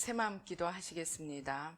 새마음 기도하시겠습니다.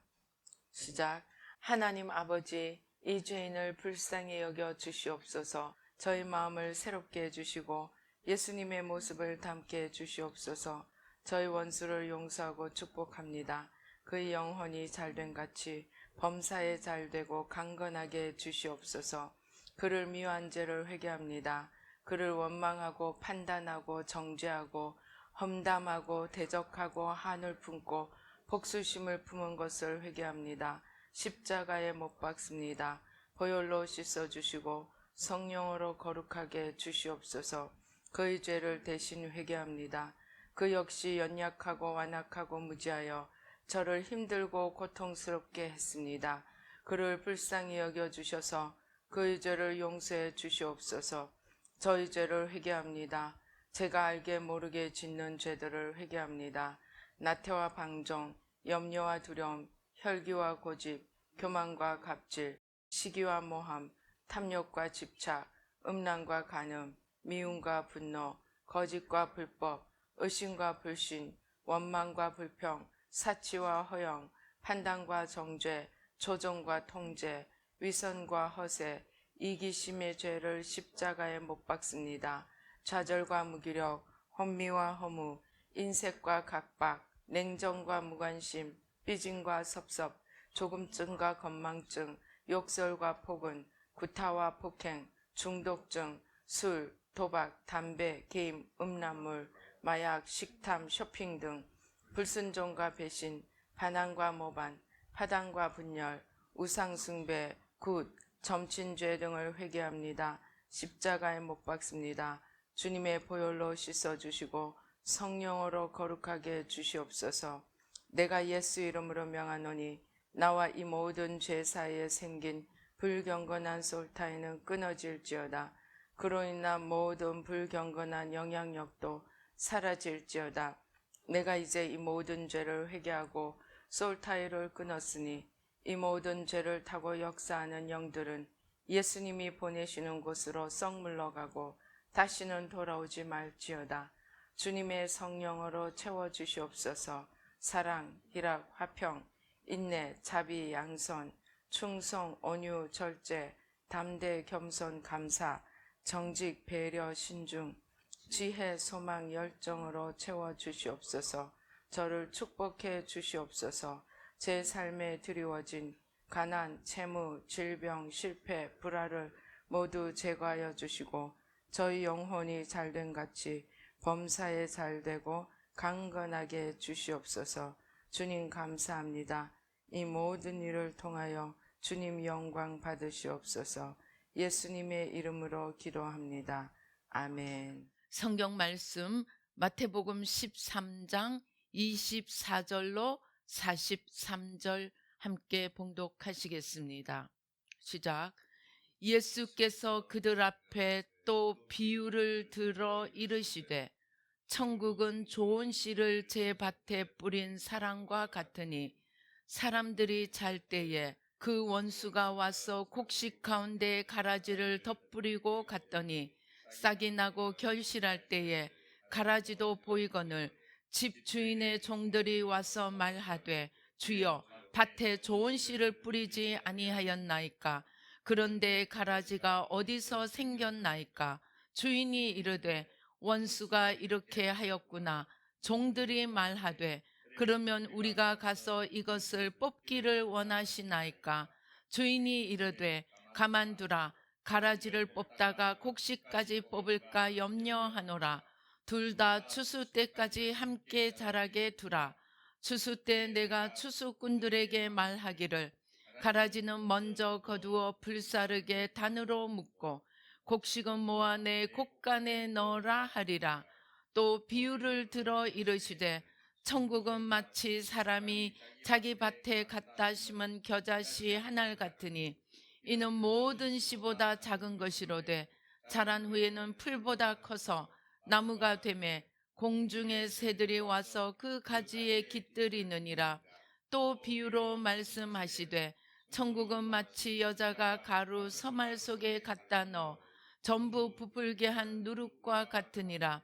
시작. 하나님 아버지, 이 죄인을 불쌍히 여겨 주시옵소서. 저희 마음을 새롭게 해주시고 예수님의 모습을 담게 해주시옵소서. 저희 원수를 용서하고 축복합니다. 그의 영혼이 잘된 같이 범사에 잘되고 강건하게 해주시옵소서. 그를 미워한 죄를 회개합니다. 그를 원망하고 판단하고 정죄하고 험담하고 대적하고 한을 품고 복수심을 품은 것을 회개합니다. 십자가에 못 박습니다. 보혈로 씻어주시고 성령으로 거룩하게 주시옵소서. 그의 죄를 대신 회개합니다. 그 역시 연약하고 완악하고 무지하여 저를 힘들고 고통스럽게 했습니다. 그를 불쌍히 여겨주셔서 그의 죄를 용서해 주시옵소서. 저희 죄를 회개합니다. 제가 알게 모르게 짓는 죄들을 회개합니다. 나태와 방종, 염려와 두려움, 혈기와 고집, 교만과 갑질, 시기와 모함, 탐욕과 집착, 음란과 간음, 미움과 분노, 거짓과 불법, 의심과 불신, 원망과 불평, 사치와 허영, 판단과 정죄, 조종과 통제, 위선과 허세, 이기심의 죄를 십자가에 못 박습니다. 좌절과 무기력, 혼미와 허무, 인색과 각박, 냉정과 무관심, 삐짐과 섭섭, 조금증과 건망증, 욕설과 폭언, 구타와 폭행, 중독증, 술, 도박, 담배, 게임, 음란물, 마약, 식탐, 쇼핑 등 불순종과 배신, 반항과 모반, 파당과 분열, 우상숭배, 굿, 점친죄 등을 회개합니다. 십자가에 못 박습니다. 주님의 보혈로 씻어주시고 성령으로 거룩하게 해주시옵소서. 내가 예수 이름으로 명하노니 나와 이 모든 죄 사이에 생긴 불경건한 솔타이는 끊어질지어다. 그로 인한 모든 불경건한 영향력도 사라질지어다. 내가 이제 이 모든 죄를 회개하고 솔타이를 끊었으니 이 모든 죄를 타고 역사하는 영들은 예수님이 보내시는 곳으로 썩 물러가고 다시는 돌아오지 말지어다. 주님의 성령으로 채워주시옵소서. 사랑, 희락, 화평, 인내, 자비, 양선, 충성, 온유, 절제, 담대, 겸손, 감사, 정직, 배려, 신중, 지혜, 소망, 열정으로 채워주시옵소서. 저를 축복해 주시옵소서. 제 삶에 드리워진 가난, 채무, 질병, 실패, 불화를 모두 제거하여 주시고 저희 영혼이 잘된 같이 범사에 잘되고 강건하게 주시옵소서. 주님 감사합니다. 이 모든 일을 통하여 주님 영광 받으시옵소서. 예수님의 이름으로 기도합니다. 아멘. 성경 말씀 마태복음 13장 24절로 43절 함께 봉독하시겠습니다. 시작. 예수께서 그들 앞에 또 비유를 들어 이르시되 천국은 좋은 씨를 제 밭에 뿌린 사람과 같으니 사람들이 잘 때에 그 원수가 와서 곡식 가운데 가라지를 덧뿌리고 갔더니 싹이 나고 결실할 때에 가라지도 보이거늘 집 주인의 종들이 와서 말하되 주여 밭에 좋은 씨를 뿌리지 아니하였나이까? 그런데 가라지가 어디서 생겼나이까? 주인이 이르되 원수가 이렇게 하였구나. 종들이 말하되 그러면 우리가 가서 이것을 뽑기를 원하시나이까? 주인이 이르되 가만두라. 가라지를 뽑다가 곡식까지 뽑을까 염려하노라. 둘 다 추수 때까지 함께 자라게 두라. 추수 때 내가 추수꾼들에게 말하기를 가라지는 먼저 거두어 불사르게 단으로 묶고 곡식은 모아 내 곡간에 넣으라 하리라. 또 비유를 들어 이르시되 천국은 마치 사람이 자기 밭에 갖다 심은 겨자씨 한 알 같으니 이는 모든 씨보다 작은 것이로되 자란 후에는 풀보다 커서 나무가 되매 공중의 새들이 와서 그 가지에 깃들이느니라. 또 비유로 말씀하시되 천국은 마치 여자가 가루 서말 속에 갖다 넣어 전부 부풀게 한 누룩과 같으니라.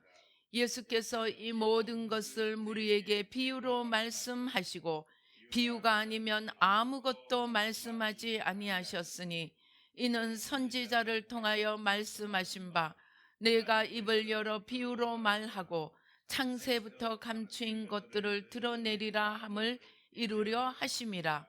예수께서 이 모든 것을 우리에게 비유로 말씀하시고 비유가 아니면 아무것도 말씀하지 아니하셨으니 이는 선지자를 통하여 말씀하신 바 내가 입을 열어 비유로 말하고 창세부터 감추인 것들을 드러내리라 함을 이루려 하심이라.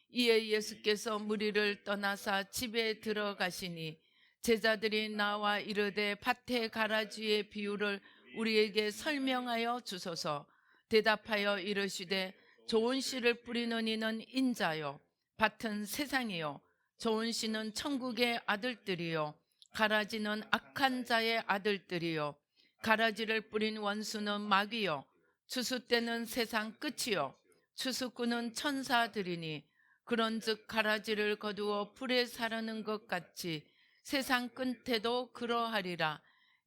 이에 예수께서 무리를 떠나사 집에 들어가시니 제자들이 나와 이르되 밭의 가라지의 비유를 우리에게 설명하여 주소서. 대답하여 이르시되 좋은 씨를 뿌리는 이는 인자요 밭은 세상이요 좋은 씨는 천국의 아들들이요 가라지는 악한 자의 아들들이요 가라지를 뿌린 원수는 마귀요 추수 때는 세상 끝이요 추수꾼은 천사들이니 그런즉 가라지를 거두어 풀에 사르는 것 같이 세상 끝에도 그러하리라.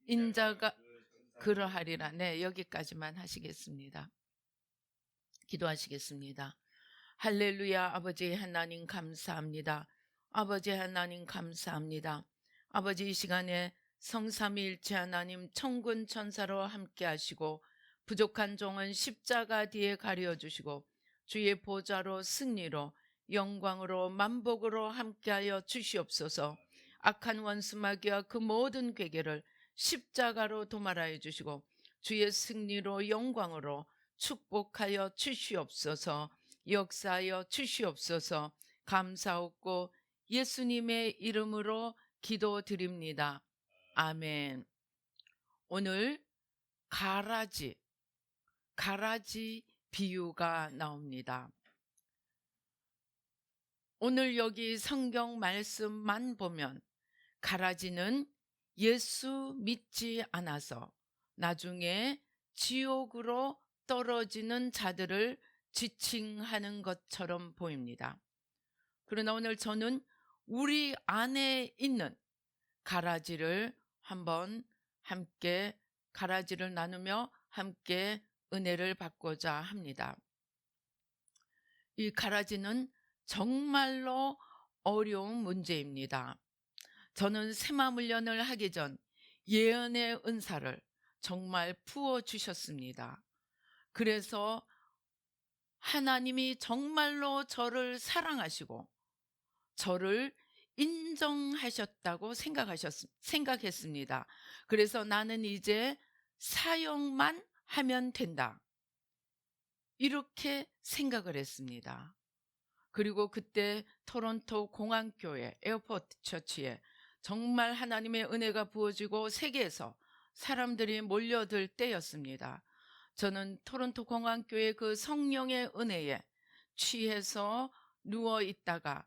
인자가 그러하리라. 네, 여기까지만 하시겠습니다. 기도하시겠습니다. 할렐루야. 아버지 하나님 감사합니다. 아버지 하나님 감사합니다. 아버지 이 시간에 성삼위일체 하나님 천군 천사로 함께 하시고 부족한 종은 십자가 뒤에 가려주시고 주의 보좌로 승리로 영광으로 만복으로 함께하여 주시옵소서. 악한 원수 마귀와 그 모든 괴계를 십자가로 도말하여 주시고 주의 승리로 영광으로 축복하여 주시옵소서. 역사하여 주시옵소서. 감사하고 예수님의 이름으로 기도드립니다. 아멘. 오늘 가라지 비유가 나옵니다. 오늘 여기 성경 말씀만 보면 가라지는 예수 믿지 않아서 나중에 지옥으로 떨어지는 자들을 지칭하는 것처럼 보입니다. 그러나 오늘 저는 우리 안에 있는 가라지를 한번 함께 가라지를 나누며 함께 은혜를 받고자 합니다. 이 가라지는 정말로 어려운 문제입니다. 저는 세마훈련을 하기 전 예언의 은사를 정말 부어주셨습니다. 그래서 하나님이 정말로 저를 사랑하시고 저를 인정하셨다고 생각했습니다. 그래서 나는 이제 사역만 하면 된다. 이렇게 생각을 했습니다. 그리고 그때 토론토 공항교회 에어포트 처치에 정말 하나님의 은혜가 부어지고 세계에서 사람들이 몰려들 때였습니다. 저는 토론토 공항교회 그 성령의 은혜에 취해서 누워 있다가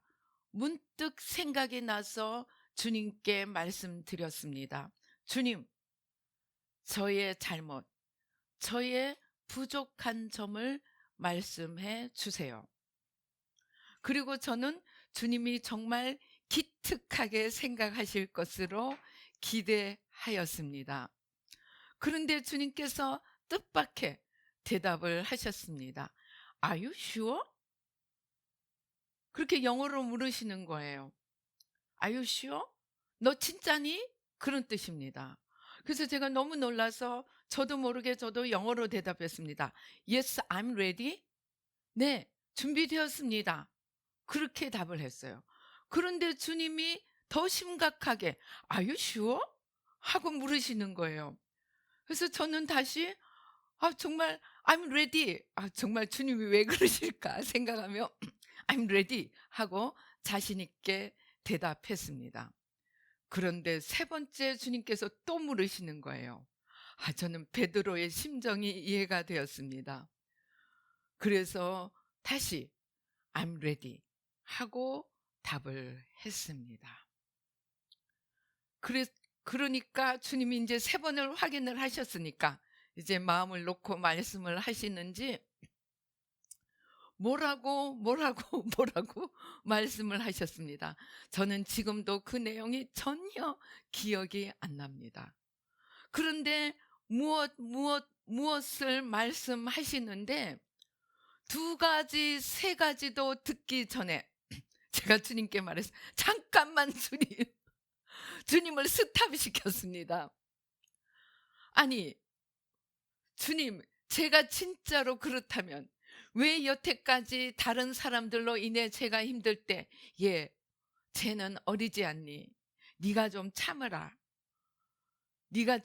문득 생각이 나서 주님께 말씀드렸습니다. 주님, 저의 잘못, 저의 부족한 점을 말씀해 주세요. 그리고 저는 주님이 정말 기특하게 생각하실 것으로 기대하였습니다. 그런데 주님께서 뜻밖의 대답을 하셨습니다. Are you sure? 그렇게 영어로 물으시는 거예요. Are you sure? 너 진짜니? 그런 뜻입니다. 그래서 제가 너무 놀라서 저도 모르게 저도 영어로 대답했습니다. Yes, I'm ready. 네, 준비되었습니다. 그렇게 답을 했어요. 그런데 주님이 더 심각하게 Are you sure? 하고 물으시는 거예요. 그래서 저는 다시 정말 I'm ready. 정말 주님이 왜 그러실까 생각하며 I'm ready 하고 자신 있게 대답했습니다. 그런데 세 번째 주님께서 또 물으시는 거예요. 저는 베드로의 심정이 이해가 되었습니다. 그래서 다시 I'm ready 하고 답을 했습니다. 그러니까 주님이 이제 세 번을 확인을 하셨으니까 이제 마음을 놓고 말씀을 하시는지 뭐라고 말씀을 하셨습니다. 저는 지금도 그 내용이 전혀 기억이 안 납니다. 그런데 무엇을 말씀하시는데 두 가지, 세 가지도 듣기 전에 제가 주님께 말했어요. 잠깐만 주님을 스탑시켰습니다. 아니, 주님, 제가 진짜로 그렇다면 왜 여태까지 다른 사람들로 인해 제가 힘들 때, 쟤는 어리지 않니? 네가 좀 참으라. 네가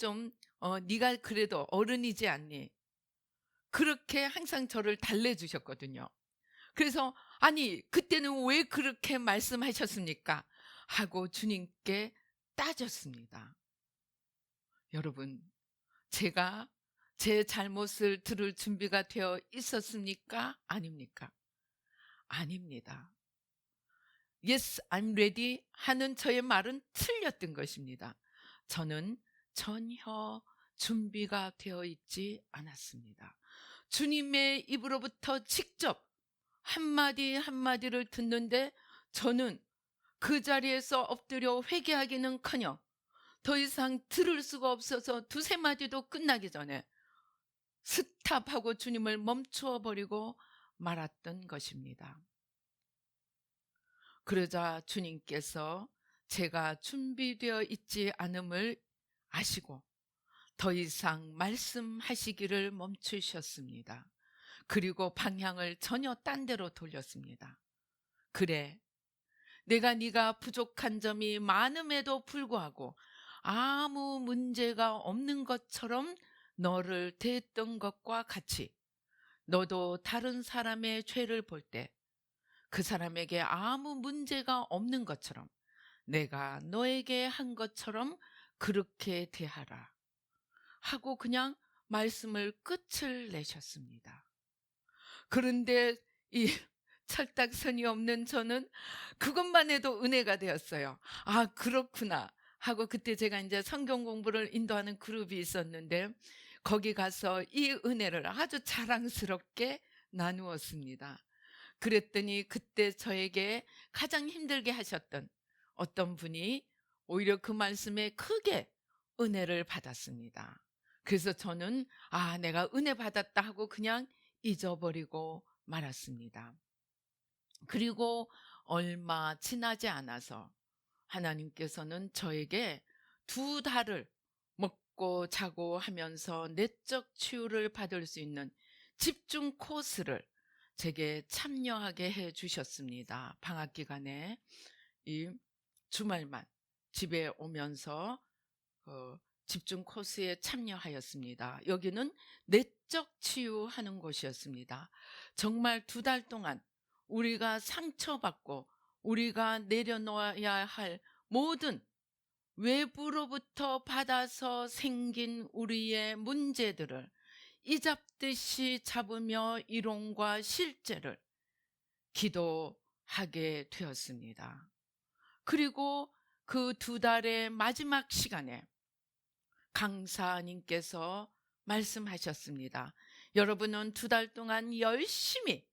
그래도 어른이지 않니? 그렇게 항상 저를 달래주셨거든요. 그래서 아니 그때는 왜 그렇게 말씀하셨습니까? 하고 주님께 따졌습니다. 여러분, 제가 제 잘못을 들을 준비가 되어 있었습니까? 아닙니까? 아닙니다. Yes, I'm ready 하는 저의 말은 틀렸던 것입니다. 저는 전혀 준비가 되어 있지 않았습니다. 주님의 입으로부터 직접 한마디 한마디를 듣는데 저는 그 자리에서 엎드려 회개하기는커녕 더 이상 들을 수가 없어서 두세 마디도 끝나기 전에 스탑하고 주님을 멈추어 버리고 말았던 것입니다. 그러자 주님께서 제가 준비되어 있지 않음을 아시고 더 이상 말씀하시기를 멈추셨습니다. 그리고 방향을 전혀 딴 데로 돌렸습니다. 그래, 내가 네가 부족한 점이 많음에도 불구하고 아무 문제가 없는 것처럼 너를 대했던 것과 같이 너도 다른 사람의 죄를 볼 때 그 사람에게 아무 문제가 없는 것처럼 내가 너에게 한 것처럼 그렇게 대하라 하고 그냥 말씀을 끝을 내셨습니다. 그런데 이 철딱선이 없는 저는 그것만 해도 은혜가 되었어요. 아, 그렇구나 하고 그때 제가 이제 성경 공부를 인도하는 그룹이 있었는데 거기 가서 이 은혜를 아주 자랑스럽게 나누었습니다. 그랬더니 그때 저에게 가장 힘들게 하셨던 어떤 분이 오히려 그 말씀에 크게 은혜를 받았습니다. 그래서 저는 내가 은혜 받았다 하고 그냥 잊어버리고 말았습니다. 그리고 얼마 지나지 않아서 하나님께서는 저에게 2달을 먹고 자고 하면서 내적 치유를 받을 수 있는 집중 코스를 제게 참여하게 해 주셨습니다. 방학 기간에 이 주말만 집에 오면서 집중 코스에 참여하였습니다. 여기는 내적 치유하는 곳이었습니다. 정말 2달 동안 우리가 상처받고 우리가 내려놓아야 할 모든 외부로부터 받아서 생긴 우리의 문제들을 이잡듯이 잡으며 이론과 실제를 기도하게 되었습니다. 그리고 그 2달의 마지막 시간에 강사님께서 말씀하셨습니다. 여러분은 2달 동안 열심히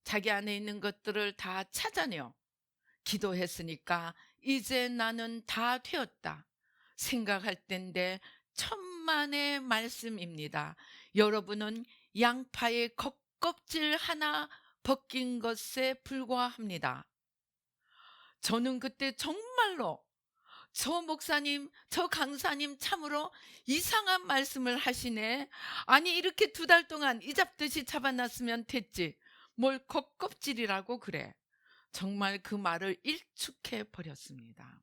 자기 안에 있는 것들을 다 찾아내어 기도했으니까 이제 나는 다 되었다 생각할 텐데 천만의 말씀입니다. 여러분은 양파의 겉껍질 하나 벗긴 것에 불과합니다. 저는 그때 정말로 저 목사님, 저 강사님 참으로 이상한 말씀을 하시네. 아니 이렇게 2달 동안 이잡듯이 잡아놨으면 됐지. 뭘 겉껍질이라고 그래. 정말 그 말을 일축해 버렸습니다.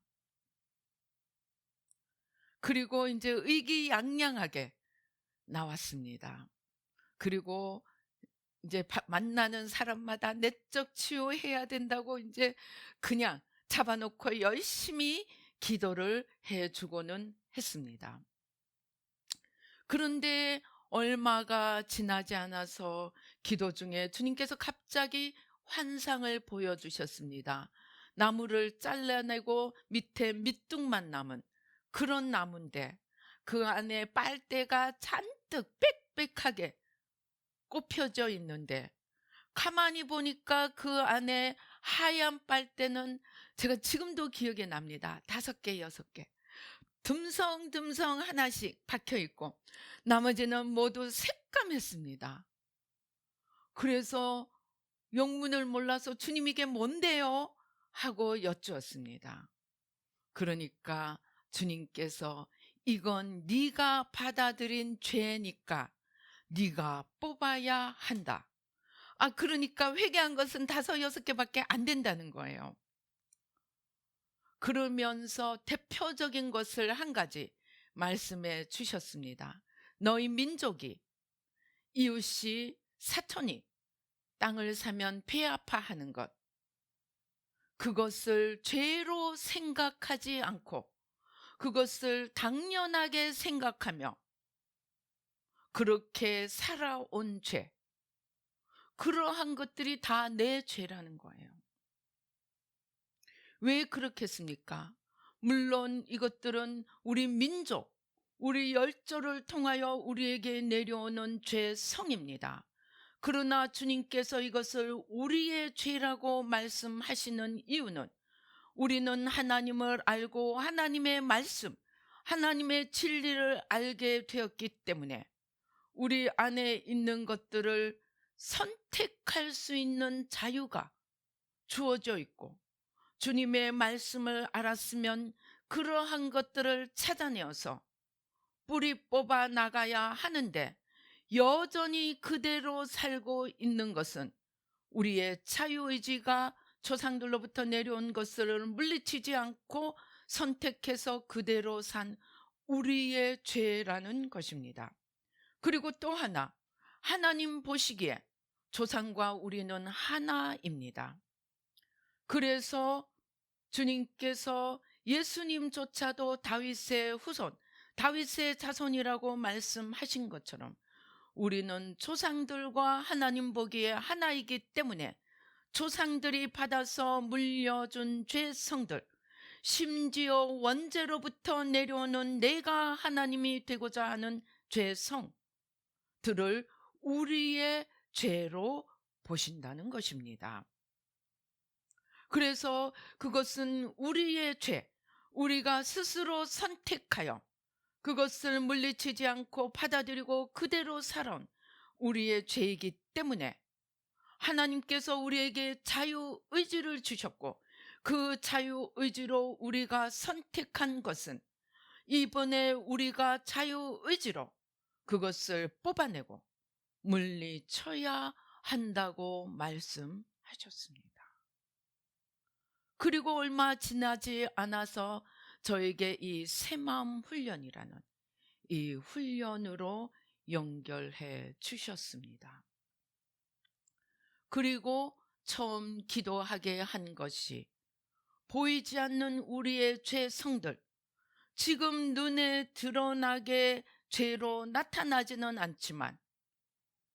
그리고 이제 의기양양하게 나왔습니다. 그리고 이제 만나는 사람마다 내적 치유해야 된다고 이제 그냥 잡아놓고 열심히 기도를 해주고는 했습니다. 그런데 얼마가 지나지 않아서 기도 중에 주님께서 갑자기 환상을 보여주셨습니다. 나무를 잘라내고 밑에 밑둥만 남은 그런 나무인데 그 안에 빨대가 잔뜩 빽빽하게 꼽혀져 있는데 가만히 보니까 그 안에 하얀 빨대는 제가 지금도 기억이 납니다. 5개, 6개. 듬성듬성 하나씩 박혀 있고 나머지는 모두 새까맸습니다. 그래서 영문을 몰라서 주님 이게 뭔데요? 하고 여쭈었습니다. 그러니까 주님께서 이건 네가 받아들인 죄니까 네가 뽑아야 한다. 그러니까 회개한 것은 5, 6개밖에 안 된다는 거예요. 그러면서 대표적인 것을 한 가지 말씀해 주셨습니다. 너희 민족이 이웃이 사촌이 땅을 사면 배 아파하는 것, 그것을 죄로 생각하지 않고 그것을 당연하게 생각하며 그렇게 살아온 죄, 그러한 것들이 다 내 죄라는 거예요. 왜 그렇겠습니까? 물론 이것들은 우리 민족, 우리 열조를 통하여 우리에게 내려오는 죄성입니다. 그러나 주님께서 이것을 우리의 죄라고 말씀하시는 이유는 우리는 하나님을 알고 하나님의 말씀, 하나님의 진리를 알게 되었기 때문에 우리 안에 있는 것들을 선택할 수 있는 자유가 주어져 있고, 주님의 말씀을 알았으면 그러한 것들을 찾아내어서 뿌리 뽑아 나가야 하는데, 여전히 그대로 살고 있는 것은 우리의 자유의지가 조상들로부터 내려온 것을 물리치지 않고 선택해서 그대로 산 우리의 죄라는 것입니다. 그리고 또 하나, 하나님 보시기에 조상과 우리는 하나입니다. 그래서 주님께서 예수님조차도 다윗의 후손, 다윗의 자손이라고 말씀하신 것처럼 우리는 조상들과 하나님 보기에 하나이기 때문에 조상들이 받아서 물려준 죄성들, 심지어 원죄로부터 내려오는 내가 하나님이 되고자 하는 죄성들을 우리의 죄로 보신다는 것입니다. 그래서 그것은 우리의 죄, 우리가 스스로 선택하여 그것을 물리치지 않고 받아들이고 그대로 살아온 우리의 죄이기 때문에 하나님께서 우리에게 자유의지를 주셨고, 그 자유의지로 우리가 선택한 것은 이번에 우리가 자유의지로 그것을 뽑아내고 물리쳐야 한다고 말씀하셨습니다. 그리고 얼마 지나지 않아서 저에게 이 새마음 훈련이라는 이 훈련으로 연결해 주셨습니다. 그리고 처음 기도하게 한 것이 보이지 않는 우리의 죄성들, 지금 눈에 드러나게 죄로 나타나지는 않지만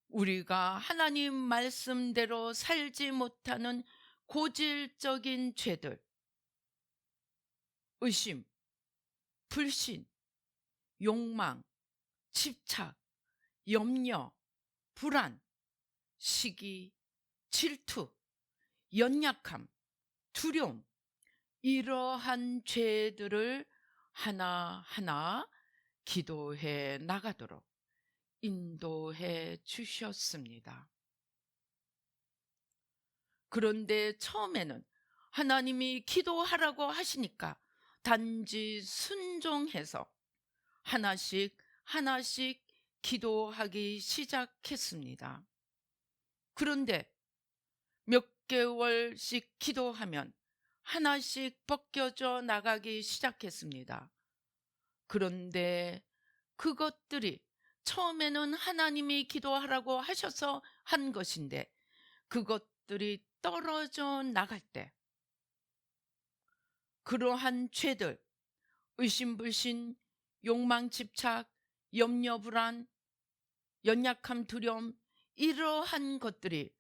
우리가 하나님 말씀대로 살지 못하는 고질적인 죄들, 의심, 불신, 욕망, 집착, 염려, 불안, 시기, 질투, 연약함, 두려움, 이러한 죄들을 하나하나 기도해 나가도록 인도해 주셨습니다. 그런데 처음에는 하나님이 기도하라고 하시니까 단지 순종해서 하나씩 하나씩 기도하기 시작했습니다. 그런데 몇 개월씩 기도하면 하나씩 벗겨져 나가기 시작했습니다. 그런데 그것들이 처음에는 하나님이 기도하라고 하셔서 한 것인데 그것들이 떨어져 나갈 때 그러한 죄들, 의심불신, 욕망, 집착, 염려, 불안, 연약함, 두려움, 이러한 것들이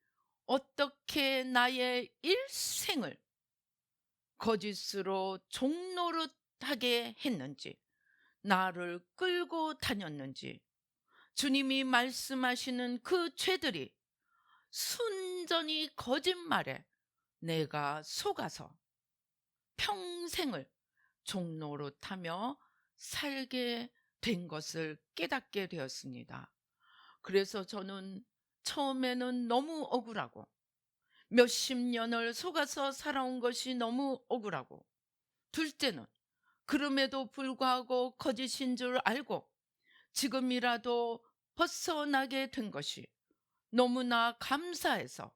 어떻게 나의 일생을 거짓으로 종노릇하게 했는지, 나를 끌고 다녔는지, 주님이 말씀하시는 그 죄들이 순전히 거짓말에 내가 속아서 평생을 종노릇하며 살게 된 것을 깨닫게 되었습니다. 그래서 저는 처음에는 너무 억울하고 몇십 년을 속아서 살아온 것이 너무 억울하고, 둘째는 그럼에도 불구하고 거짓인 줄 알고 지금이라도 벗어나게 된 것이 너무나 감사해서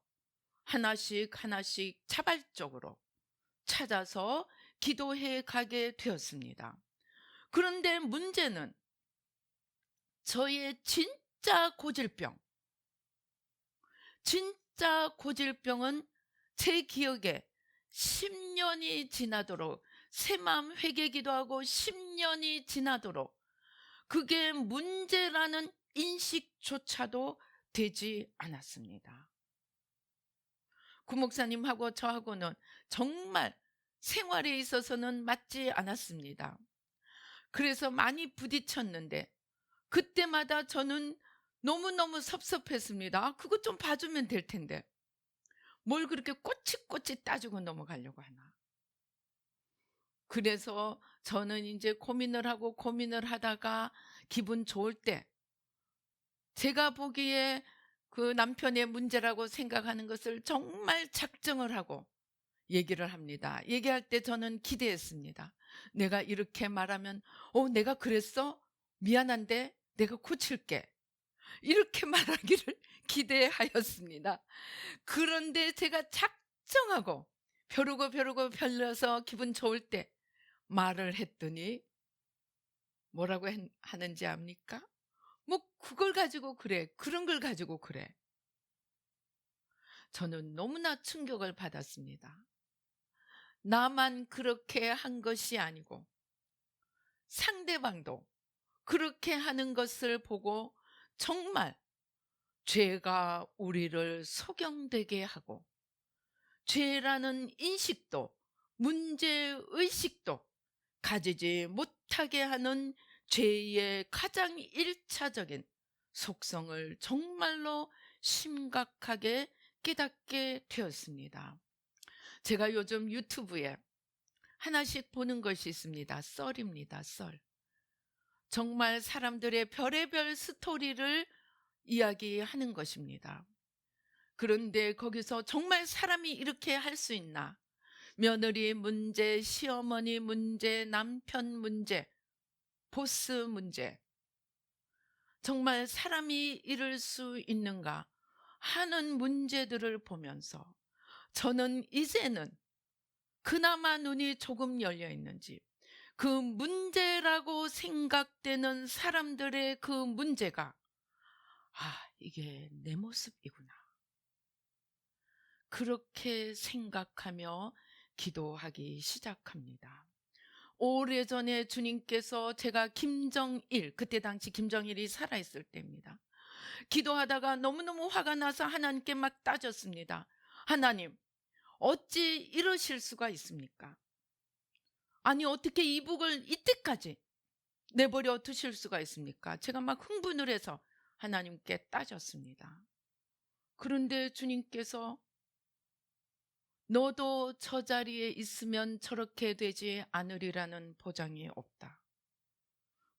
하나씩 하나씩 자발적으로 찾아서 기도해 가게 되었습니다. 그런데 문제는 저의 진짜 고질병은 제 기억에 10년이 지나도록, 새마음 회개 기도하고 10년이 지나도록 그게 문제라는 인식조차도 되지 않았습니다. 구목사님하고 저하고는 정말 생활에 있어서는 맞지 않았습니다. 그래서 많이 부딪혔는데 그때마다 저는 너무너무 섭섭했습니다. 그것 좀 봐주면 될 텐데 뭘 그렇게 꼬치꼬치 따지고 넘어가려고 하나. 그래서 저는 이제 고민을 하다가 기분 좋을 때 제가 보기에 그 남편의 문제라고 생각하는 것을 정말 작정을 하고 얘기를 합니다. 얘기할 때 저는 기대했습니다. 내가 이렇게 말하면 내가 그랬어? 미안한데 내가 고칠게. 이렇게 말하기를 기대하였습니다. 그런데 제가 작정하고 벼르고 별려서 기분 좋을 때 말을 했더니 뭐라고 하는지 압니까? 뭐 그걸 가지고 그래, 그런 걸 가지고 그래. 저는 너무나 충격을 받았습니다. 나만 그렇게 한 것이 아니고 상대방도 그렇게 하는 것을 보고 정말 죄가 우리를 소경되게 하고 죄라는 인식도 문제의식도 가지지 못하게 하는 죄의 가장 1차적인 속성을 정말로 심각하게 깨닫게 되었습니다. 제가 요즘 유튜브에 하나씩 보는 것이 있습니다. 썰입니다. 썰. 정말 사람들의 별의별 스토리를 이야기하는 것입니다. 그런데 거기서 정말 사람이 이렇게 할 수 있나? 며느리 문제, 시어머니 문제, 남편 문제, 보스 문제. 정말 사람이 이럴 수 있는가 하는 문제들을 보면서 저는 이제는 그나마 눈이 조금 열려 있는지 그 문제라고 생각되는 사람들의 그 문제가 이게 내 모습이구나. 그렇게 생각하며 기도하기 시작합니다. 오래전에 주님께서 제가 그때 당시 김정일이 살아있을 때입니다. 기도하다가 너무너무 화가 나서 하나님께 막 따졌습니다. 하나님, 어찌 이러실 수가 있습니까? 아니 어떻게 이북을 이때까지 내버려 두실 수가 있습니까? 제가 막 흥분을 해서 하나님께 따졌습니다. 그런데 주님께서 너도 저 자리에 있으면 저렇게 되지 않으리라는 보장이 없다.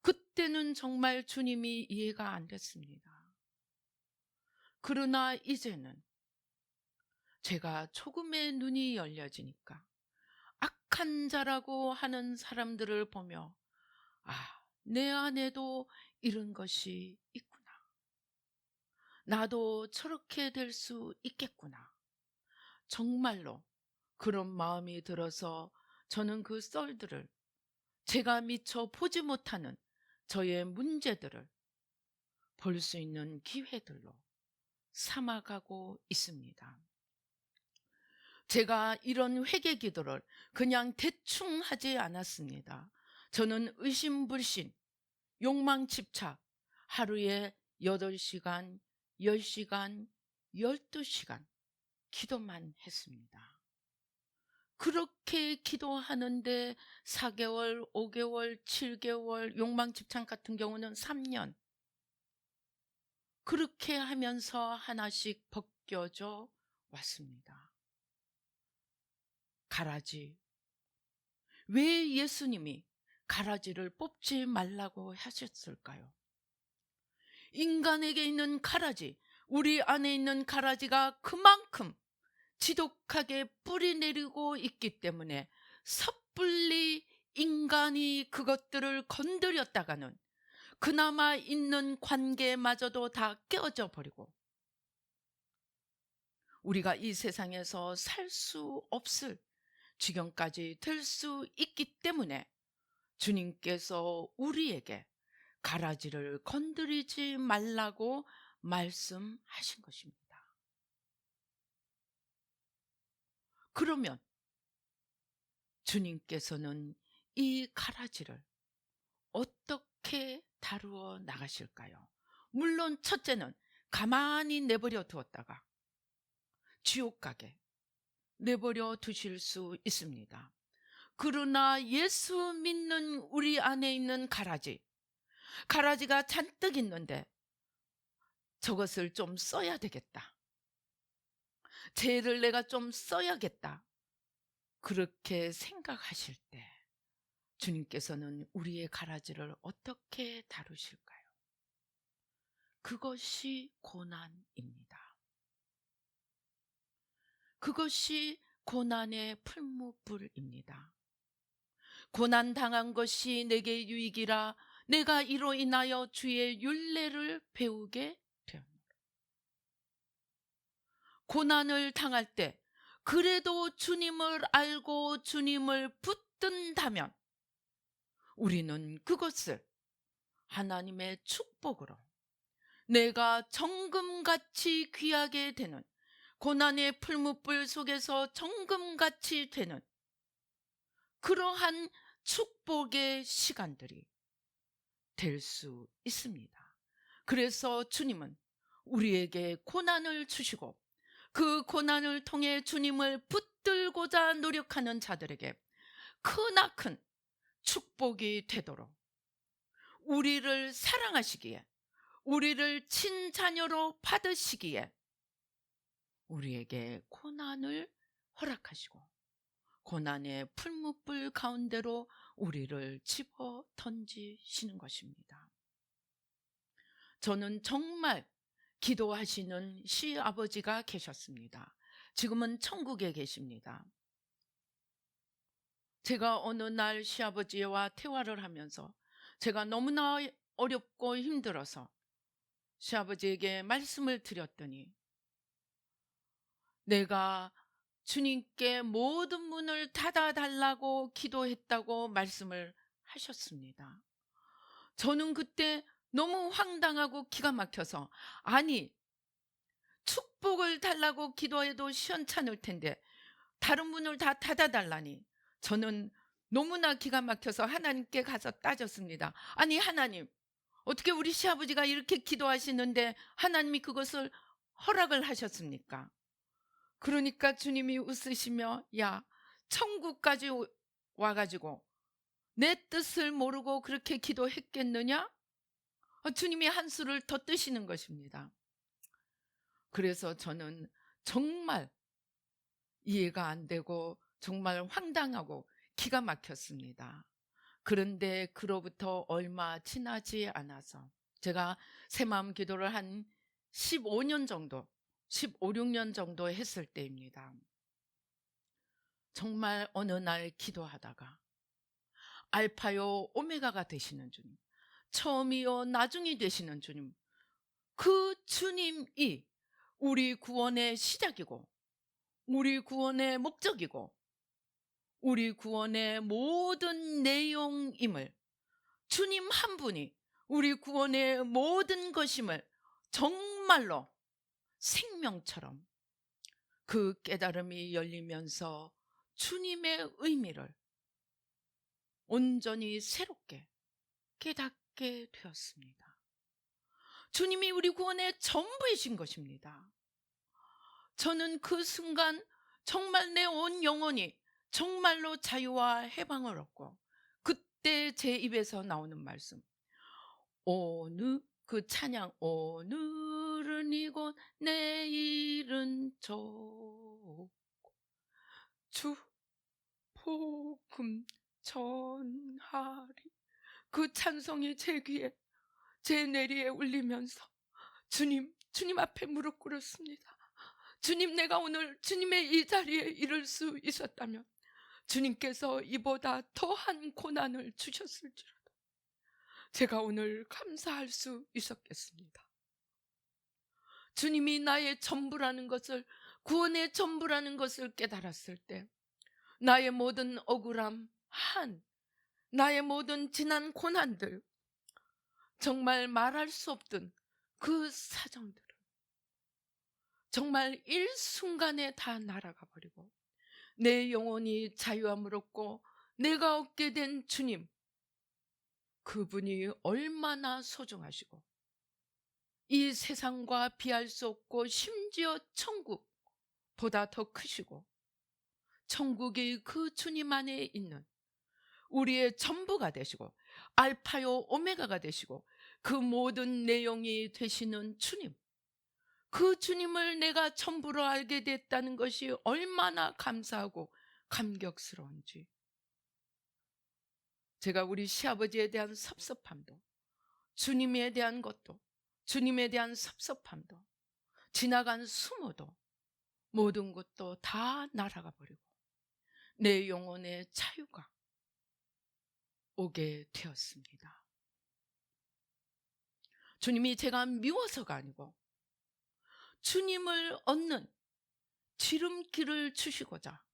그때는 정말 주님이 이해가 안 됐습니다. 그러나 이제는 제가 조금의 눈이 열려지니까 악한 자라고 하는 사람들을 보며 내 안에도 이런 것이 있구나. 나도 저렇게 될 수 있겠구나. 정말로 그런 마음이 들어서 저는 그 썰들을 제가 미처 보지 못하는 저의 문제들을 볼 수 있는 기회들로 삼아가고 있습니다. 제가 이런 회개 기도를 그냥 대충 하지 않았습니다. 저는 의심불신, 욕망집착, 하루에 8시간, 10시간, 12시간 기도만 했습니다. 그렇게 기도하는데 4개월, 5개월, 7개월, 욕망집착 같은 경우는 3년. 그렇게 하면서 하나씩 벗겨져 왔습니다. 가라지. 왜 예수님이 가라지를 뽑지 말라고 하셨을까요? 인간에게 있는 가라지, 우리 안에 있는 가라지가 그만큼 지독하게 뿌리 내리고 있기 때문에 섣불리 인간이 그것들을 건드렸다가는 그나마 있는 관계마저도 다 깨어져 버리고 우리가 이 세상에서 살 수 없을 지경까지 될 수 있기 때문에 주님께서 우리에게 가라지를 건드리지 말라고 말씀하신 것입니다. 그러면 주님께서는 이 가라지를 어떻게 다루어 나가실까요? 물론 첫째는 가만히 내버려 두었다가 지옥 가게 내버려 두실 수 있습니다. 그러나 예수 믿는 우리 안에 있는 가라지가 잔뜩 있는데 저것을 좀 써야 되겠다. 죄를 내가 좀 써야겠다. 그렇게 생각하실 때 주님께서는 우리의 가라지를 어떻게 다루실까요? 그것이 고난입니다. 그것이 고난의 풀무불입니다. 고난 당한 것이 내게 유익이라 내가 이로 인하여 주의 율례를 배우게 되었노라. 고난을 당할 때 그래도 주님을 알고 주님을 붙든다면 우리는 그것을 하나님의 축복으로 내가 정금같이 귀하게 되는 고난의 풀무불 속에서 정금같이 되는 그러한 축복의 시간들이 될 수 있습니다. 그래서 주님은 우리에게 고난을 주시고 그 고난을 통해 주님을 붙들고자 노력하는 자들에게 크나큰 축복이 되도록 우리를 사랑하시기에 우리를 친자녀로 받으시기에 우리에게 고난을 허락하시고 고난의 풀무불 가운데로 우리를 집어 던지시는 것입니다. 저는 정말 기도하시는 시아버지가 계셨습니다. 지금은 천국에 계십니다. 제가 어느 날 시아버지와 대화를 하면서 제가 너무나 어렵고 힘들어서 시아버지에게 말씀을 드렸더니 내가 주님께 모든 문을 닫아달라고 기도했다고 말씀을 하셨습니다. 저는 그때 너무 황당하고 기가 막혀서 아니 축복을 달라고 기도해도 시원찮을 텐데 다른 문을 다 닫아달라니 저는 너무나 기가 막혀서 하나님께 가서 따졌습니다. 아니 하나님 어떻게 우리 시아버지가 이렇게 기도하시는데 하나님이 그것을 허락을 하셨습니까? 그러니까 주님이 웃으시며 야 천국까지 와가지고 내 뜻을 모르고 그렇게 기도했겠느냐? 주님이 한 수를 더 뜨시는 것입니다. 그래서 저는 정말 이해가 안 되고 정말 황당하고 기가 막혔습니다. 그런데 그로부터 얼마 지나지 않아서 제가 새마음 기도를 한 15년 정도 15, 16년 정도 했을 때입니다. 정말 어느 날 기도하다가 알파요 오메가가 되시는 주님, 처음이요 나중이 되시는 주님, 그 주님이 우리 구원의 시작이고 우리 구원의 목적이고 우리 구원의 모든 내용임을 주님 한 분이 우리 구원의 모든 것임을 정말로 생명처럼 그 깨달음이 열리면서 주님의 의미를 온전히 새롭게 깨닫게 되었습니다. 주님이 우리 구원의 전부이신 것입니다. 저는 그 순간 정말 내 온 영혼이 정말로 자유와 해방을 얻고 그때 제 입에서 나오는 말씀 오늘 그 찬양 오늘은 이곳 내일은 저 주 복음 전하리 그 찬송이 제 귀에 제 내리에 울리면서 주님 앞에 무릎 꿇었습니다. 주님 내가 오늘 주님의 이 자리에 이를 수 있었다면 주님께서 이보다 더한 고난을 주셨을지라도 제가 오늘 감사할 수 있었겠습니다. 주님이 나의 전부라는 것을, 구원의 전부라는 것을 깨달았을 때 나의 모든 억울함, 나의 모든 지난 고난들, 정말 말할 수 없던 그 사정들은 정말 일순간에 다 날아가 버리고 내 영혼이 자유함을 얻고 내가 얻게 된 주님, 그분이 얼마나 소중하시고 이 세상과 비할 수 없고 심지어 천국보다 더 크시고 천국이 그 주님 안에 있는 우리의 전부가 되시고 알파요 오메가가 되시고 그 모든 내용이 되시는 주님, 그 주님을 내가 전부로 알게 됐다는 것이 얼마나 감사하고 감격스러운지, 제가 우리 시아버지에 대한 섭섭함도, 주님에 대한 것도, 주님에 대한 섭섭함도, 지나간 수모도, 모든 것도 다 날아가 버리고 내 영혼의 자유가 오게 되었습니다. 주님이 제가 미워서가 아니고 주님을 얻는 지름길을 주시고자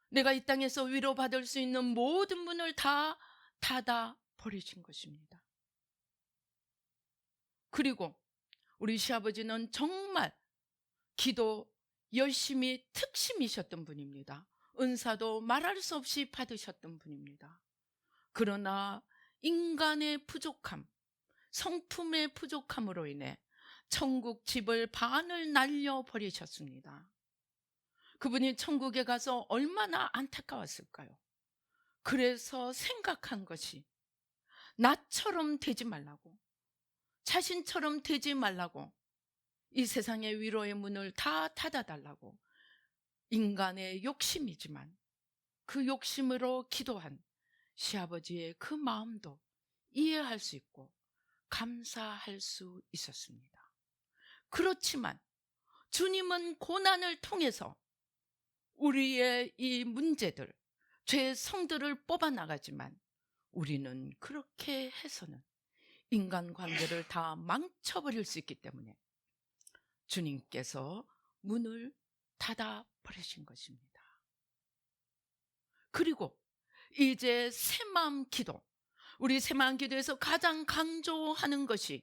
내가 이 땅에서 위로받을 수 있는 모든 문을 다 닫아 버리신 것입니다. 그리고 우리 시아버지는 정말 기도 열심히 특심이셨던 분입니다. 은사도 말할 수 없이 받으셨던 분입니다. 그러나 인간의 부족함, 성품의 부족함으로 인해 천국 집을 반을 날려버리셨습니다. 그분이 천국에 가서 얼마나 안타까웠을까요? 그래서 생각한 것이 나처럼 되지 말라고, 자신처럼 되지 말라고, 이 세상의 위로의 문을 다 닫아달라고, 인간의 욕심이지만 그 욕심으로 기도한 시아버지의 그 마음도 이해할 수 있고 감사할 수 있었습니다. 그렇지만 주님은 고난을 통해서 우리의 이 문제들, 죄의 성들을 뽑아나가지만 우리는 그렇게 해서는 인간관계를 다 망쳐버릴 수 있기 때문에 주님께서 문을 닫아버리신 것입니다. 그리고 이제 새마음 기도, 우리 새마음 기도에서 가장 강조하는 것이,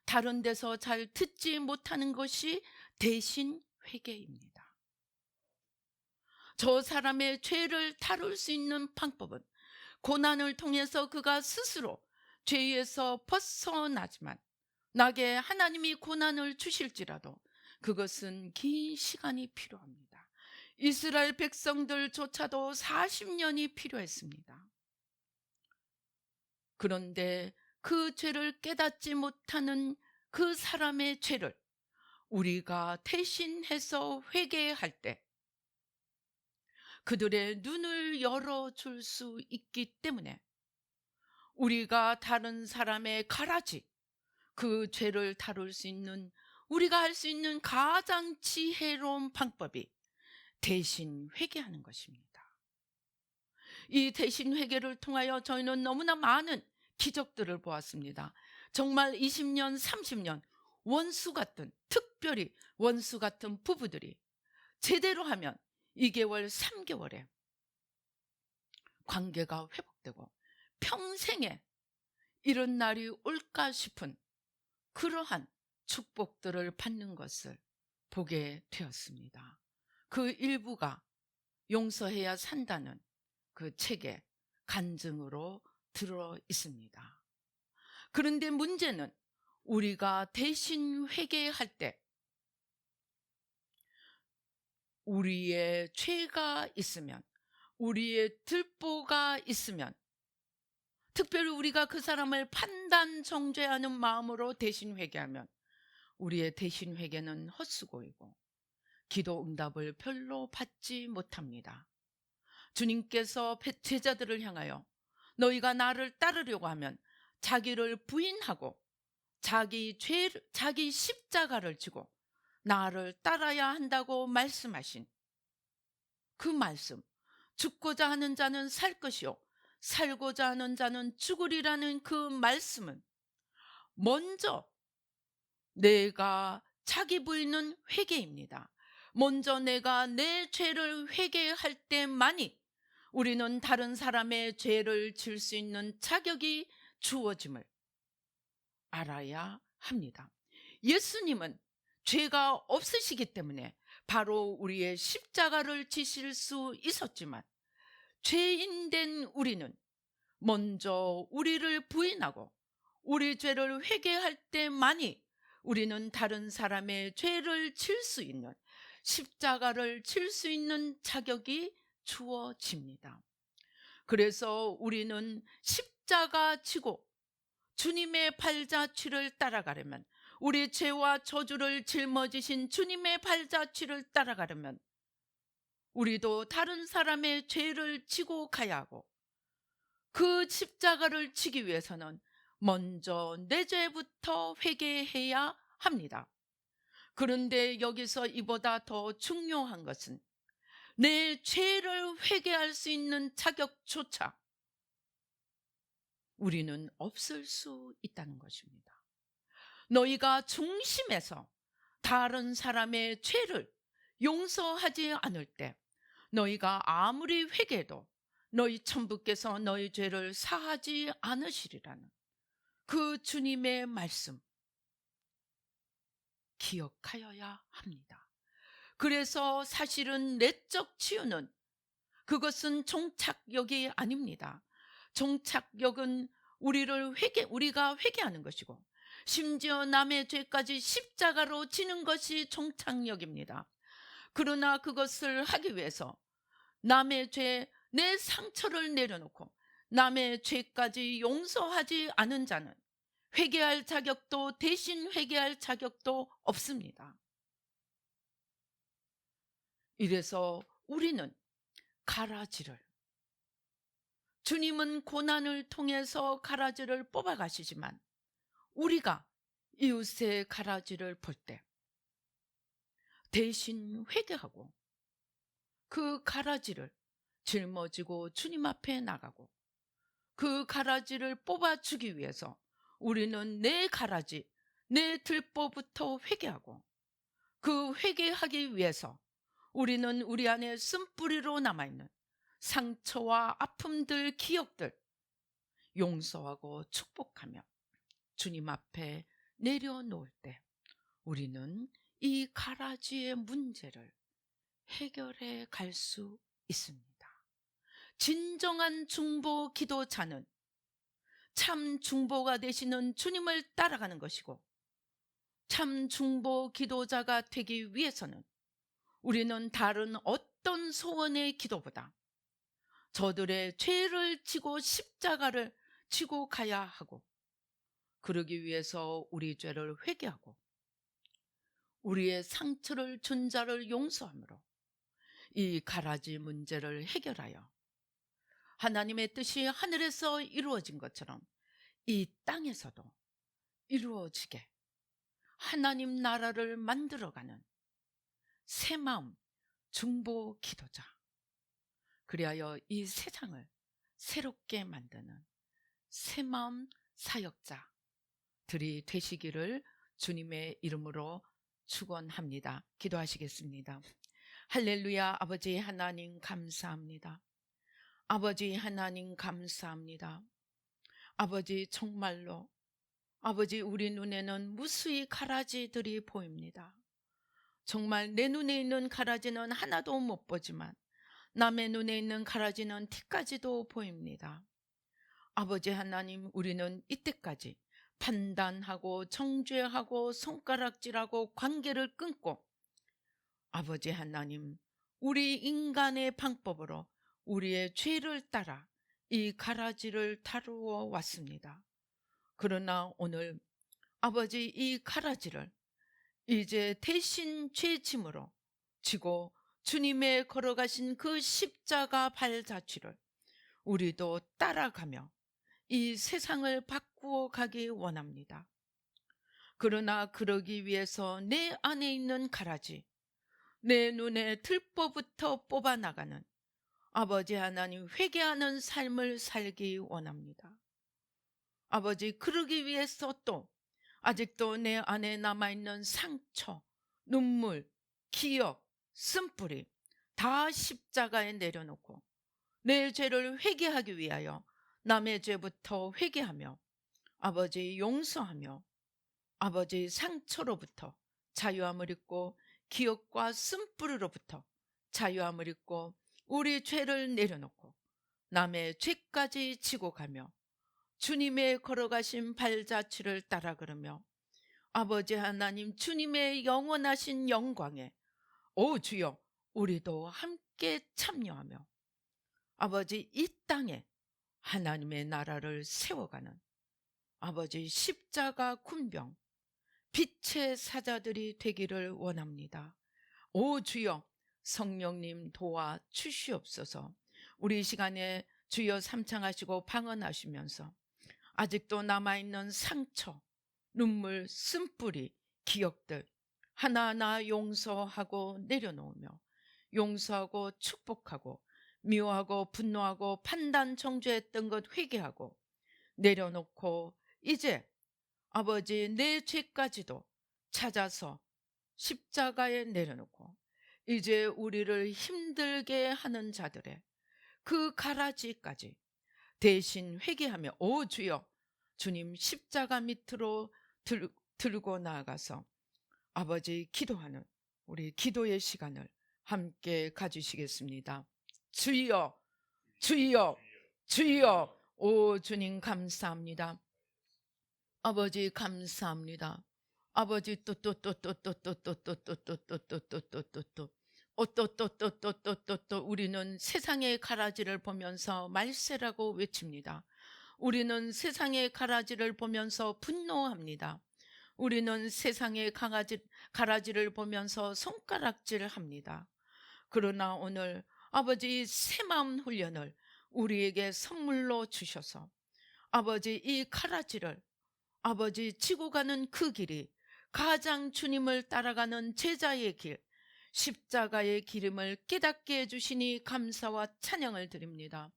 다른 데서 잘 듣지 못하는 것이 대신 회개입니다. 저 사람의 죄를 다룰 수 있는 방법은 고난을 통해서 그가 스스로 죄에서 벗어나지만, 나게 하나님이 고난을 주실지라도 그것은 긴 시간이 필요합니다. 이스라엘 백성들조차도 40년이 필요했습니다. 그런데 그 죄를 깨닫지 못하는 그 사람의 죄를 우리가 대신해서 회개할 때 그들의 눈을 열어줄 수 있기 때문에 우리가 다른 사람의 가라지, 그 죄를 다룰 수 있는, 우리가 할 수 있는 가장 지혜로운 방법이 대신 회개하는 것입니다. 이 대신 회개를 통하여 저희는 너무나 많은 기적들을 보았습니다. 정말 20년, 30년 원수 같은, 특별히 원수 같은 부부들이 제대로 하면 2개월, 3개월에 관계가 회복되고 평생에 이런 날이 올까 싶은 그러한 축복들을 받는 것을 보게 되었습니다. 그 일부가 용서해야 산다는 그 책에 간증으로 들어 있습니다. 그런데 문제는 우리가 대신 회개할 때 우리의 죄가 있으면, 우리의 들보가 있으면, 특별히 우리가 그 사람을 판단 정죄하는 마음으로 대신 회개하면 우리의 대신 회개는 헛수고이고 기도 응답을 별로 받지 못합니다. 주님께서 제자들을 향하여 너희가 나를 따르려고 하면 자기를 부인하고 자기 십자가를 지고 나를 따라야 한다고 말씀하신 그 말씀, 죽고자 하는 자는 살 것이요 살고자 하는 자는 죽으리라는 그 말씀은 먼저 내가 자기 부인은 회개입니다. 먼저 내가 내 죄를 회개할 때만이 우리는 다른 사람의 죄를 질 수 있는 자격이 주어짐을 알아야 합니다. 예수님은 죄가 없으시기 때문에 바로 우리의 십자가를 지실 수 있었지만, 죄인된 우리는 먼저 우리를 부인하고 우리 죄를 회개할 때만이 우리는 다른 사람의 죄를 질 수 있는, 십자가를 질 수 있는 자격이 주어집니다. 그래서 우리는 십자가 지고 주님의 발자취를 따라가려면, 우리 죄와 저주를 짊어지신 주님의 발자취를 따라가려면 우리도 다른 사람의 죄를 지고 가야 하고, 그 십자가를 지기 위해서는 먼저 내 죄부터 회개해야 합니다. 그런데 여기서 이보다 더 중요한 것은 내 죄를 회개할 수 있는 자격조차 우리는 없을 수 있다는 것입니다. 너희가 중심에서 다른 사람의 죄를 용서하지 않을 때 너희가 아무리 회개해도 너희 천부께서 너희 죄를 사하지 않으시리라는 그 주님의 말씀 기억하여야 합니다. 그래서 사실은 내적 치유는, 그것은 종착역이 아닙니다. 종착역은 우리가 회개하는 것이고, 심지어 남의 죄까지 십자가로 지는 것이 종착역입니다. 그러나 그것을 하기 위해서 남의 죄, 내 상처를 내려놓고 남의 죄까지 용서하지 않은 자는 회개할 자격도, 대신 회개할 자격도 없습니다. 이래서 우리는 가라지를, 주님은 고난을 통해서 가라지를 뽑아가시지만 우리가 이웃의 가라지를 볼 때 대신 회개하고 그 가라지를 짊어지고 주님 앞에 나가고, 그 가라지를 뽑아주기 위해서 우리는 내 가라지, 내 들보부터 회개하고, 그 회개하기 위해서 우리는 우리 안에 쓴뿌리로 남아있는 상처와 아픔들, 기억들 용서하고 축복하며 주님 앞에 내려놓을 때 우리는 이 가라지의 문제를 해결해 갈 수 있습니다. 진정한 중보 기도자는 참 중보가 되시는 주님을 따라가는 것이고, 참 중보 기도자가 되기 위해서는 우리는 다른 어떤 소원의 기도보다 저들의 죄를 지고 십자가를 지고 가야 하고, 그러기 위해서 우리 죄를 회개하고 우리의 상처를 준 자를 용서함으로 이 가라지 문제를 해결하여 하나님의 뜻이 하늘에서 이루어진 것처럼 이 땅에서도 이루어지게 하나님 나라를 만들어가는 새마음 중보 기도자, 그리하여 이 세상을 새롭게 만드는 새마음 사역자들이 되시기를 주님의 이름으로 축원합니다. 기도하시겠습니다. 할렐루야. 아버지 하나님 감사합니다. 아버지 하나님 감사합니다. 아버지 정말로 아버지 우리 눈에는 무수히 가라지들이 보입니다. 정말 내 눈에 있는 가라지는 하나도 못 보지만 남의 눈에 있는 가라지는 티까지도 보입니다. 아버지 하나님, 우리는 이때까지 판단하고 정죄하고 손가락질하고 관계를 끊고 아버지 하나님, 우리 인간의 방법으로 우리의 죄를 따라 이 가라지를 다루어 왔습니다. 그러나 오늘 아버지 이 가라지를 이제 대신 죄짐으로 지고 주님의 걸어가신 그 십자가 발자취를 우리도 따라가며 이 세상을 바꾸어 가기 원합니다. 그러나 그러기 위해서 내 안에 있는 가라지, 내 눈에 들보부터 뽑아나가는 아버지 하나님, 회개하는 삶을 살기 원합니다. 아버지, 그러기 위해서 또 아직도 내 안에 남아있는 상처, 눈물, 기억, 쓴뿌리 다 십자가에 내려놓고 내 죄를 회개하기 위하여 남의 죄부터 회개하며 아버지 용서하며 아버지 상처로부터 자유함을 입고 기억과 쓴뿌리로부터 자유함을 입고 우리 죄를 내려놓고 남의 죄까지 지고 가며 주님의 걸어가신 발자취를 따라 걸으며 아버지 하나님 주님의 영원하신 영광에 오 주여 우리도 함께 참여하며 아버지 이 땅에 하나님의 나라를 세워가는 아버지 십자가 군병 빛의 사자들이 되기를 원합니다. 오 주여 성령님 도와 주시옵소서. 우리 시간에 주여 삼창하시고 방언하시면서 아직도 남아있는 상처, 눈물, 쓴뿌리, 기억들 하나하나 용서하고 내려놓으며 용서하고 축복하고 미워하고 분노하고 판단 정죄했던 것 회개하고 내려놓고 이제 아버지 내 죄까지도 찾아서 십자가에 내려놓고 이제 우리를 힘들게 하는 자들의 그 가라지까지 대신 회개하며 오 주여 주님 십자가 밑으로 들고 나아가서 아버지 기도하는 우리 기도의 시간을 함께 가지시겠습니다. 주여 주여 주여 오 주님 감사합니다. 아버지 감사합니다. 아버지 또 우리는 세상의 가라지를 보면서 말세라고 외칩니다. 우리는 세상의 가라지를 보면서 분노합니다. 우리는 세상의 가라지를 보면서 손가락질합니다. 그러나 오늘 아버지 새마음 훈련을 우리에게 선물로 주셔서 아버지 이 가라지를 아버지 지고 가는 그 길이 가장 주님을 따라가는 제자의 길 십자가의 기름을 깨닫게 해주시니 감사와 찬양을 드립니다.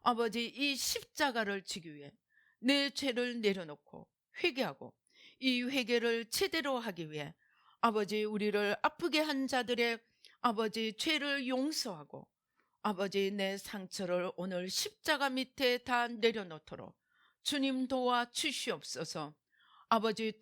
아버지 이 십자가를 지기 위해 내 죄를 내려놓고 회개하고 이 회개를 제대로 하기 위해 아버지 우리를 아프게 한 자들의 아버지 죄를 용서하고 아버지 내 상처를 오늘 십자가 밑에 다 내려놓도록 주님 도와 주시옵소서. 아버지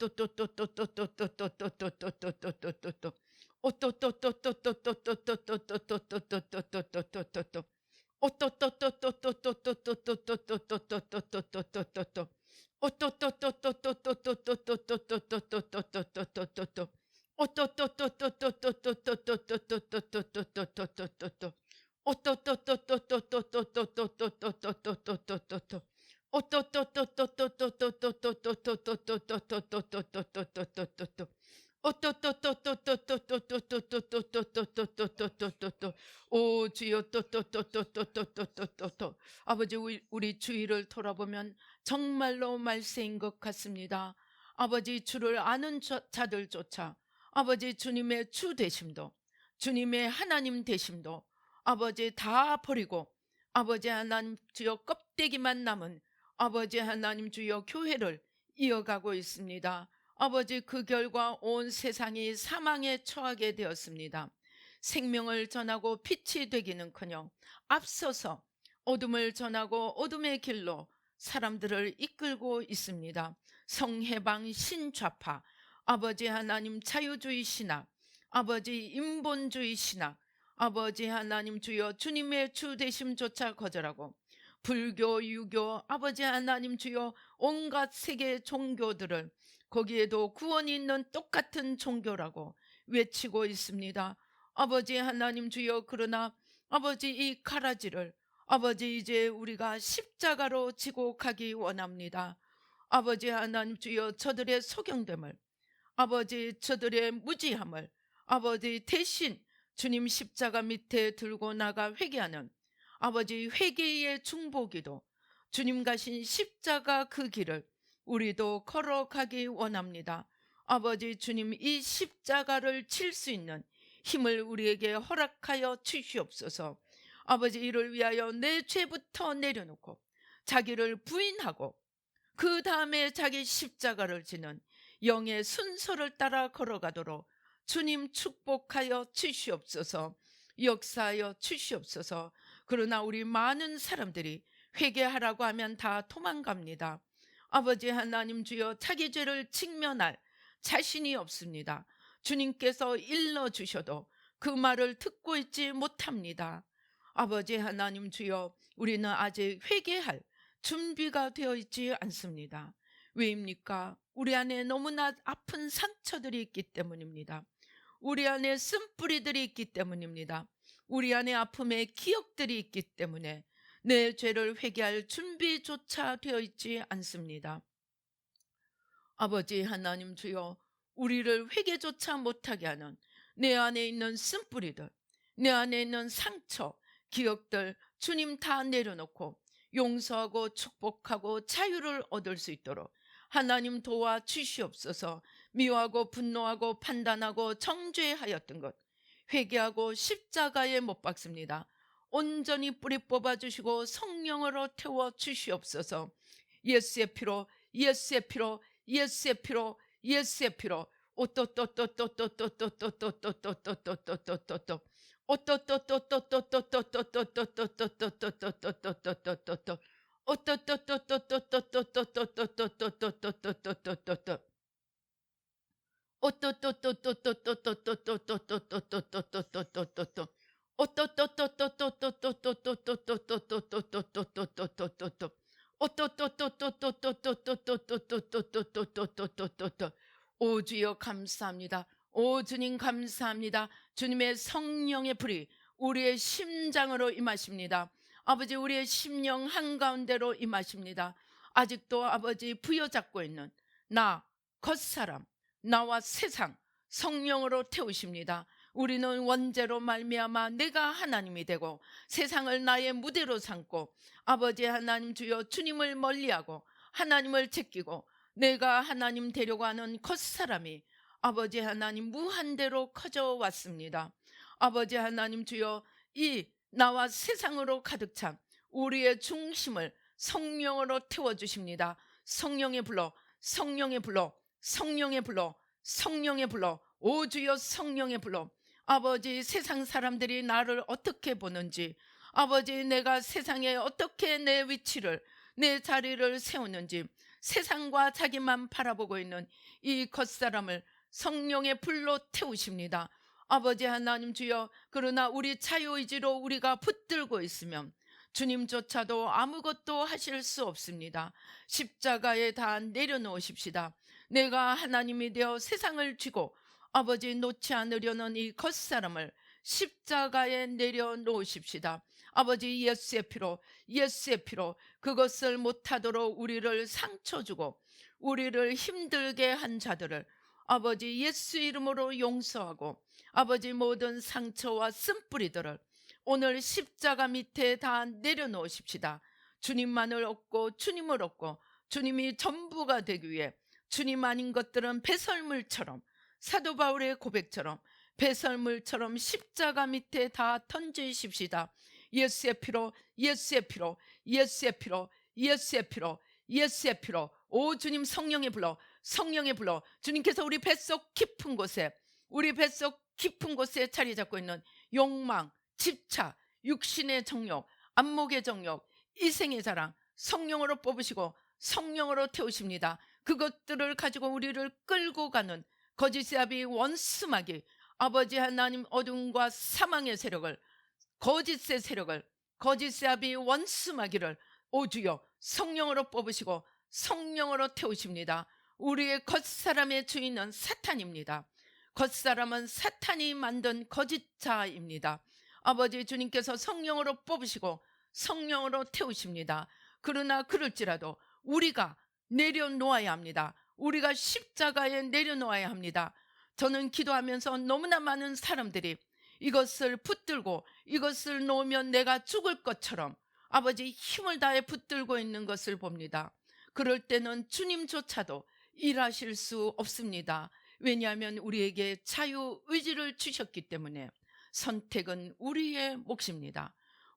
오 주여 아버지 우리 주위를 돌아보면 정말로 말세인 것 같습니다. 아버지 주를 아는 자들조차 아버지 주님의 주 되심도 주님의 하나님 되심도 아버지 다 버리고 아버지 하나님 주여 껍데기만 남은 아버지 하나님 주여 교회를 이어가고 있습니다. 아버지 그 결과 온 세상이 사망에 처하게 되었습니다. 생명을 전하고 빛이 되기는커녕 앞서서 어둠을 전하고 어둠의 길로 사람들을 이끌고 있습니다. 성해방 신좌파 아버지 하나님 자유주의 신학 아버지 인본주의 신학 아버지 하나님 주여 주님의 주 되심조차 거절하고 불교 유교 아버지 하나님 주여 온갖 세계 종교들을 거기에도 구원이 있는 똑같은 종교라고 외치고 있습니다. 아버지 하나님 주여 그러나 아버지 이 가라지를 아버지 이제 우리가 십자가로 지고 가기 원합니다. 아버지 하나님 주여 저들의 소경됨을 아버지 저들의 무지함을 아버지 대신 주님 십자가 밑에 들고 나가 회개하는 아버지 회개의 중보기도 주님 가신 십자가 그 길을 우리도 걸어가기 원합니다. 아버지 주님 이 십자가를 칠 수 있는 힘을 우리에게 허락하여 주시옵소서. 아버지, 이를 위하여 내 죄부터 내려놓고 자기를 부인하고 그 다음에 자기 십자가를 지는 영의 순서를 따라 걸어가도록 주님 축복하여 주시옵소서, 역사하여 주시옵소서. 그러나 우리 많은 사람들이 회개하라고 하면 다 도망갑니다. 아버지 하나님 주여, 자기 죄를 직면할 자신이 없습니다. 주님께서 일러주셔도 그 말을 듣고 있지 못합니다. 아버지 하나님 주여, 우리는 아직 회개할 준비가 되어 있지 않습니다. 왜입니까? 우리 안에 너무나 아픈 상처들이 있기 때문입니다. 우리 안에 쓴뿌리들이 있기 때문입니다. 우리 안에 아픔의 기억들이 있기 때문에 내 죄를 회개할 준비조차 되어 있지 않습니다. 아버지 하나님 주여, 우리를 회개조차 못하게 하는 내 안에 있는 쓴뿌리들, 내 안에 있는 상처, 기억들 주님 다 내려놓고 용서하고 축복하고 자유를 얻을 수 있도록 하나님 도와주시옵소서. 미워하고 분노하고 판단하고 정죄하였던 것 회개하고 십자가에 못 박습니다. 온전히 뿌리 뽑아주시고 성령으로 태워주시옵소서. 예수의 피로, 예수의 피로, 예수의 피로, 예수의 피로. 오또또또또또또또또또또또또또또또또또 오 주여 감사합니다. 오 주님 감사합니다. 주님의 성령의 불이 우리의 심장으로 임하십니다. 아버지, 우리의 심령 한가운데로 임하십니다. 아직도 아버지 부여잡고 있는 나, 겉사람, 나와 세상 성령으로 태우십니다. 우리는 원죄로 말미암아 내가 하나님이 되고 세상을 나의 무대로 삼고 아버지 하나님 주여 주님을 멀리하고 하나님을 제끼고 내가 하나님 되려고 하는 겉사람이 아버지 하나님 무한대로 커져 왔습니다. 아버지 하나님 주여, 이 나와 세상으로 가득 찬 우리의 중심을 성령으로 태워주십니다. 성령의 불러, 성령의 불러, 성령의 불러, 성령의 불러. 오 주여 성령의 불러. 아버지, 세상 사람들이 나를 어떻게 보는지, 아버지 내가 세상에 어떻게 내 위치를, 내 자리를 세우는지, 세상과 자기만 바라보고 있는 이 겉사람을 성령의 불로 태우십니다. 아버지 하나님 주여, 그러나 우리 자유의지로 우리가 붙들고 있으면 주님조차도 아무것도 하실 수 없습니다. 십자가에 다 내려놓으십시다. 내가 하나님이 되어 세상을 쥐고 아버지 놓지 않으려는 이 겉사람을 십자가에 내려놓으십시다. 아버지, 예수의 피로, 예수의 피로 그것을 못하도록 우리를 상처 주고 우리를 힘들게 한 자들을 아버지 예수 이름으로 용서하고 아버지 모든 상처와 쓴뿌리들을 오늘 십자가 밑에 다 내려놓으십시다. 주님만을 얻고 주님을 얻고 주님이 전부가 되기 위해 주님 아닌 것들은 배설물처럼, 사도 바울의 고백처럼 배설물처럼 십자가 밑에 다 던지십시다. 예수의 피로, 예수의 피로, 예수의 피로, 예수의 피로, 예수의 피로. 오 주님 성령의 불러, 성령의 불러. 주님께서 우리 뱃속 깊은 곳에, 우리 뱃속 깊은 곳에 자리 잡고 있는 욕망, 집착, 육신의 정욕, 안목의 정욕, 이생의 자랑 성령으로 뽑으시고 성령으로 태우십니다. 그것들을 가지고 우리를 끌고 가는 거짓의 아비 원수마귀, 아버지 하나님 어둠과 사망의 세력을, 거짓의 세력을, 거짓의 아비 원수마귀를 오 주여 성령으로 뽑으시고 성령으로 태우십니다. 우리의 겉사람의 주인은 사탄입니다. 겉사람은 사탄이 만든 거짓자입니다. 아버지 주님께서 성령으로 뽑으시고 성령으로 태우십니다. 그러나 그럴지라도 우리가 내려놓아야 합니다. 우리가 십자가에 내려놓아야 합니다. 저는 기도하면서 너무나 많은 사람들이 이것을 붙들고 이것을 놓으면 내가 죽을 것처럼 아버지 힘을 다해 붙들고 있는 것을 봅니다. 그럴 때는 주님조차도 일하실 수 없습니다. 왜냐하면 우리에게 자유의지를 주셨기 때문에 선택은 우리의 몫입니다.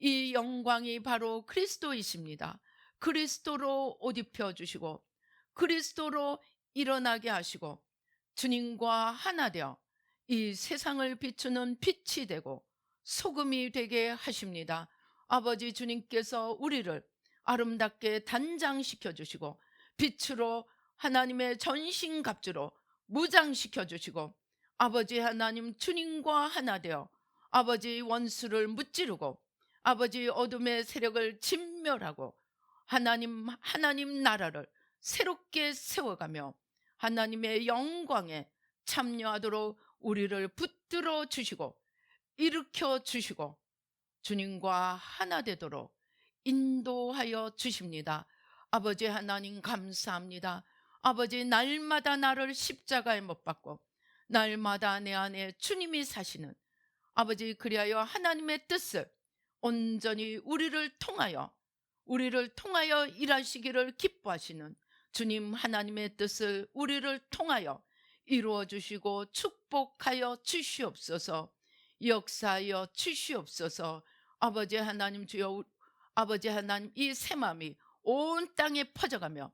이 영광이 바로 그리스도이십니다. 그리스도로 옷 입혀 주시고 그리스도로 일어나게 하시고 주님과 하나 되어 이 세상을 비추는 빛이 되고 소금이 되게 하십니다. 아버지 주님께서 우리를 아름답게 단장시켜 주시고 빛으로 하나님의 전신갑주로 무장시켜 주시고 아버지 하나님 주님과 하나 되어 아버지 원수를 무찌르고 아버지 어둠의 세력을 진멸하고 하나님 나라를 새롭게 세워가며 하나님의 영광에 참여하도록 우리를 붙들어 주시고 일으켜 주시고 주님과 하나 되도록 인도하여 주십니다. 아버지 하나님 감사합니다. 아버지 날마다 나를 십자가에 못 박고 날마다 내 안에 주님이 사시는 아버지 그리하여 하나님의 뜻을 온전히 우리를 통하여 일하시기를 기뻐하시는 주님 하나님의 뜻을 우리를 통하여 이루어 주시고 축복하여 주시옵소서. 역사하여 주시옵소서. 아버지 하나님 주여, 아버지 하나님 이 새 마음이 온 땅에 퍼져가며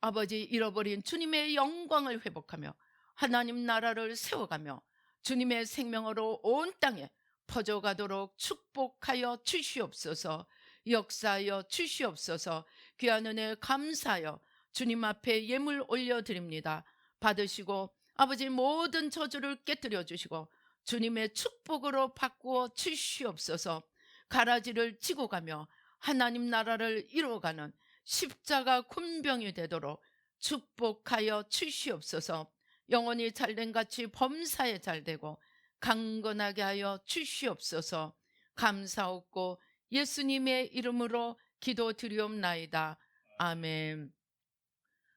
아버지 잃어버린 주님의 영광을 회복하며 하나님 나라를 세워가며 주님의 생명으로 온 땅에 퍼져가도록 축복하여 주시옵소서. 역사하여 주시옵소서. 귀한 은혜 감사하여 주님 앞에 예물 올려드립니다. 받으시고 아버지 모든 저주를 깨뜨려 주시고 주님의 축복으로 바꾸어 주시옵소서. 가라지를 지고 가며 하나님 나라를 이루어가는 십자가 군병이 되도록 축복하여 주시옵소서. 영혼이 잘된 같이 범사에 잘되고 강건하게 하여 주시옵소서. 감사옵고 예수님의 이름으로 기도드리옵나이다. 아멘.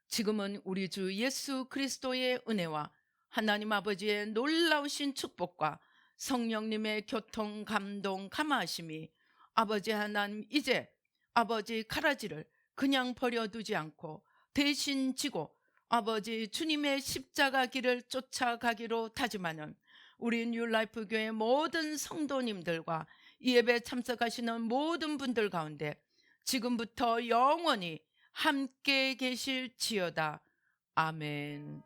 지금은 우리 주 예수 그리스도의 은혜와 하나님 아버지의 놀라우신 축복과 성령님의 교통, 감동, 감화하심이 아버지 하나님 이제 아버지 가라지를 그냥 버려두지 않고 대신 지고 아버지 주님의 십자가 길을 쫓아가기로 다짐하는 우리 뉴라이프 교회 모든 성도님들과 이 예배 참석하시는 모든 분들 가운데 지금부터 영원히 함께 계실지어다. 아멘.